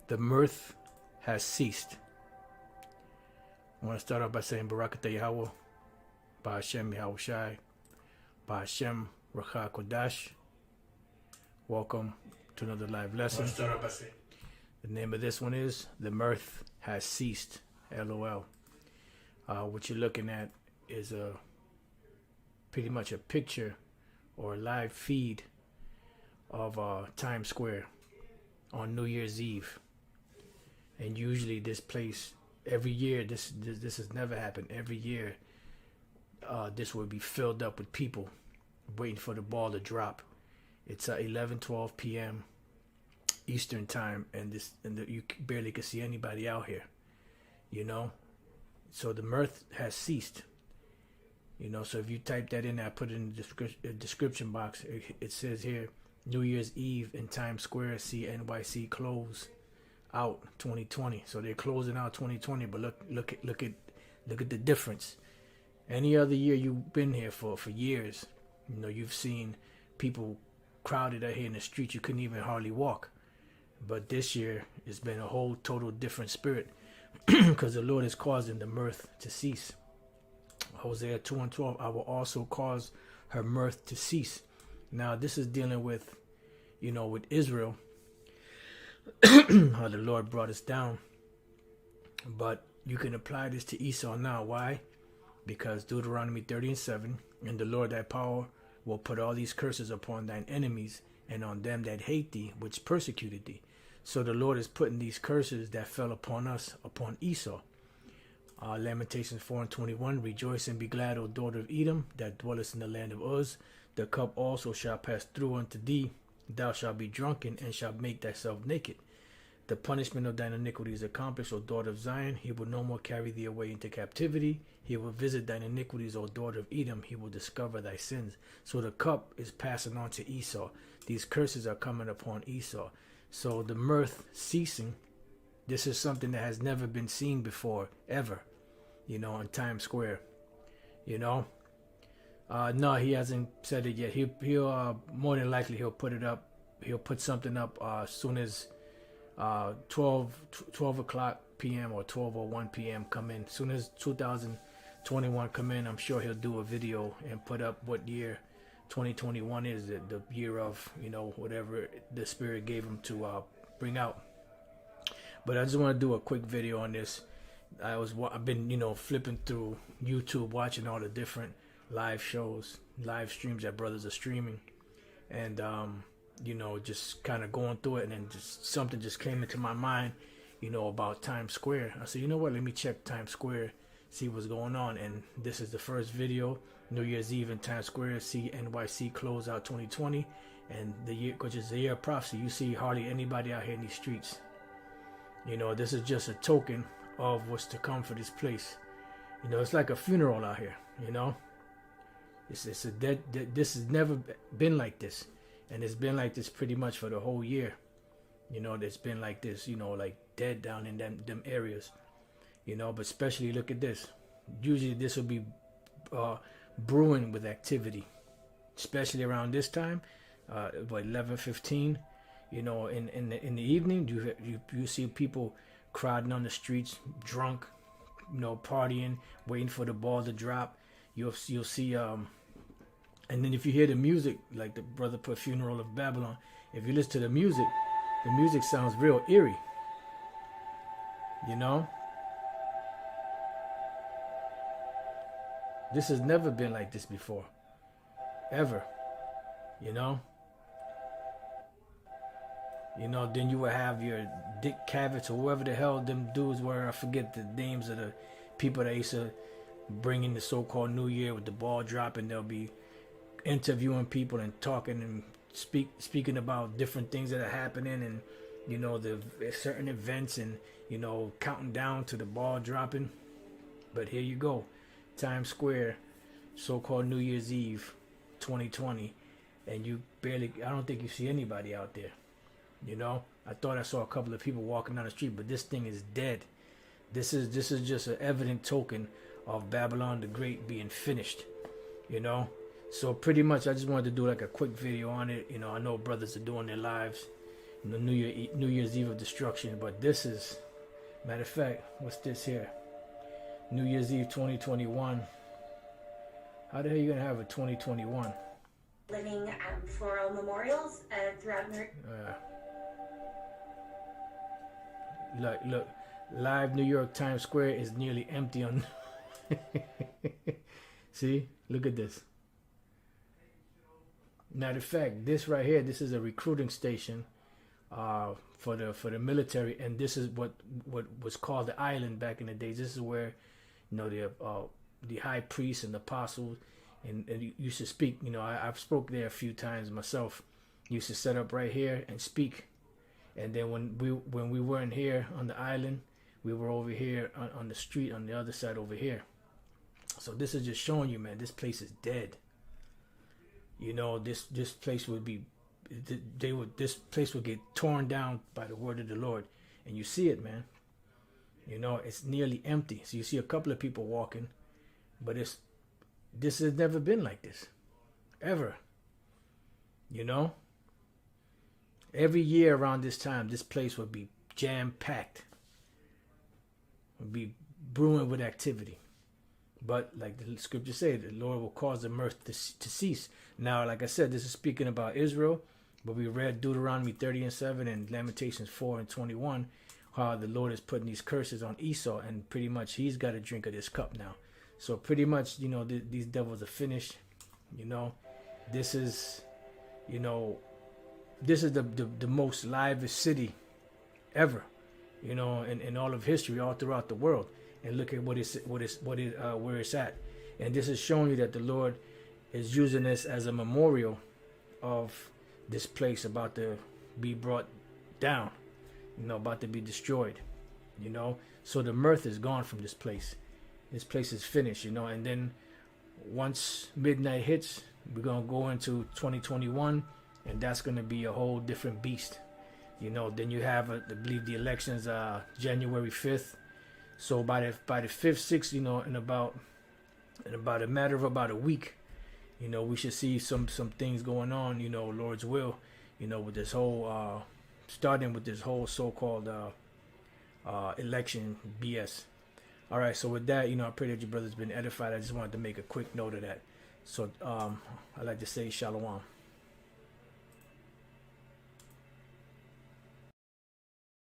The mirth has ceased. I want to start off by saying Barakatah Yahweh, Ba'ashem Yahushai, Ba'ashem Rakha Kodash. Welcome to another live lesson. The name of this one is The Mirth Has Ceased. LOL. What you're looking at is pretty much a picture or a live feed of Times Square on New Year's Eve. And usually this place, every year, this has never happened. Every year, this will be filled up with people waiting for the ball to drop. It's 11:12 p.m. Eastern time, and you barely can see anybody out here. You know, so the mirth has ceased. You know, so if you type that in, I put it in the description box. It says here, New Year's Eve in Times Square, see NYC close out 2020. So they're closing out 2020, but look at the difference. Any other year you've been here for years, you know, you've seen people crowded out here in the street. You couldn't even hardly walk. But this year it's been a whole total different spirit because the Lord is causing the mirth to cease. Hosea 2:12, I will also cause her mirth to cease. Now this is dealing with, you know, with Israel, how the Lord brought us down. But you can apply this to Esau now. Why? Because Deuteronomy 30:7, and the Lord thy power will put all these curses upon thine enemies and on them that hate thee, which persecuted thee. So the Lord is putting these curses that fell upon us, upon Esau. Lamentations 4:21, rejoice and be glad, O daughter of Edom, that dwellest in the land of Uz. The cup also shall pass through unto thee. Thou shalt be drunken, and shalt make thyself naked. The punishment of thine iniquity is accomplished, O daughter of Zion. He will no more carry thee away into captivity. He will visit thine iniquities, O daughter of Edom. He will discover thy sins. So the cup is passing on to Esau. These curses are coming upon Esau. So the mirth ceasing, this is something that has never been seen before, ever, you know, in Times Square, you know. No, he hasn't said it yet. He'll more than likely he'll put it up. He'll put something up as soon as 12 o'clock p.m. or 12:01 p.m. come in. As soon as 2021 come in, I'm sure he'll do a video and put up what year 2021 is, the year of, you know, whatever the Spirit gave him to bring out. But I just want to do a quick video on this. I've been, you know, flipping through YouTube, watching all the different live shows, live streams that brothers are streaming, and you know, just kind of going through it, and then just something just came into my mind, you know, about Times Square. I said, you know what, let me check Times Square, see what's going on. And this is the first video, New Year's Eve in Times Square, see NYC close out 2020, and the year, which is the year of prophecy. You see hardly anybody out here in these streets. You know, this is just a token of what's to come for this place. You know, it's like a funeral out here, you know. It's a dead, this has never been like this. And it's been like this pretty much for the whole year. You know, it's been like this, you know, like dead down in them areas. You know, but especially look at this. Usually this will be brewing with activity. Especially around this time, about 11:15. You know, in the evening, you see people crowding on the streets, drunk, you know, partying, waiting for the ball to drop. You'll see and then if you hear the music, like the brother put Funeral of Babylon, if you listen to the music sounds real eerie. You know? This has never been like this before. Ever. You know? You know, then you would have your Dick Cavett or whoever the hell them dudes were. I forget the names of the people that used to bring in the so-called New Year with the ball dropping. They'll be interviewing people and talking and speaking about different things that are happening, and, you know, the certain events, and, you know, counting down to the ball dropping. But here you go, Times Square, so-called New Year's Eve 2020, and I don't think you see anybody out there. You know, I thought I saw a couple of people walking down the street, but this thing is dead. This is just an evident token of Babylon the Great being finished. You know, so pretty much I just wanted to do like a quick video on it. You know, I know brothers are doing their lives, the New Year's Eve of destruction. But this is, matter of fact, what's this here? New Year's Eve 2021. How the hell are you gonna have a 2021? Living floral memorials throughout New York. Look, live New York Times Square is nearly empty on. See, look at this. Matter of fact, this right here, this is a recruiting station for the military, and this is what was called the island back in the days. This is where, you know, the high priests and the apostles and used to speak. You know, I've spoke there a few times myself. Used to set up right here and speak, and then when we weren't here on the island, we were over here on the street on the other side over here. So this is just showing you, man, this place is dead. You know, this place would be, this place would get torn down by the word of the Lord, and you see it, man. You know, it's nearly empty. So you see a couple of people walking, but this has never been like this, ever. You know, every year around this time, this place would be jam-packed, would be brewing with activity. But like the scripture says, the Lord will cause the mirth to cease. Now, like I said, this is speaking about Israel, but we read Deuteronomy 30:7 and Lamentations 4:21, how the Lord is putting these curses on Esau, and pretty much he's got to drink of this cup now. So pretty much, you know, these devils are finished. You know, this is, you know, this is the most livest city ever, you know, in all of history, all throughout the world. And look at where it's at. And this is showing you that the Lord is using this as a memorial of this place about to be brought down, you know, about to be destroyed, you know. So the mirth is gone from this place. This place is finished, you know. And then once midnight hits, we're going to go into 2021, and that's going to be a whole different beast, you know. Then you have, I believe the elections January 5th. So by the 5th, 6th, you know, in about a matter of about a week, you know, we should see some things going on, you know, Lord's will, you know, with this whole starting with this whole so-called election BS. All right, so with that, you know, I pray that your brother's been edified. I just wanted to make a quick note of that. So I'd like to say shalom.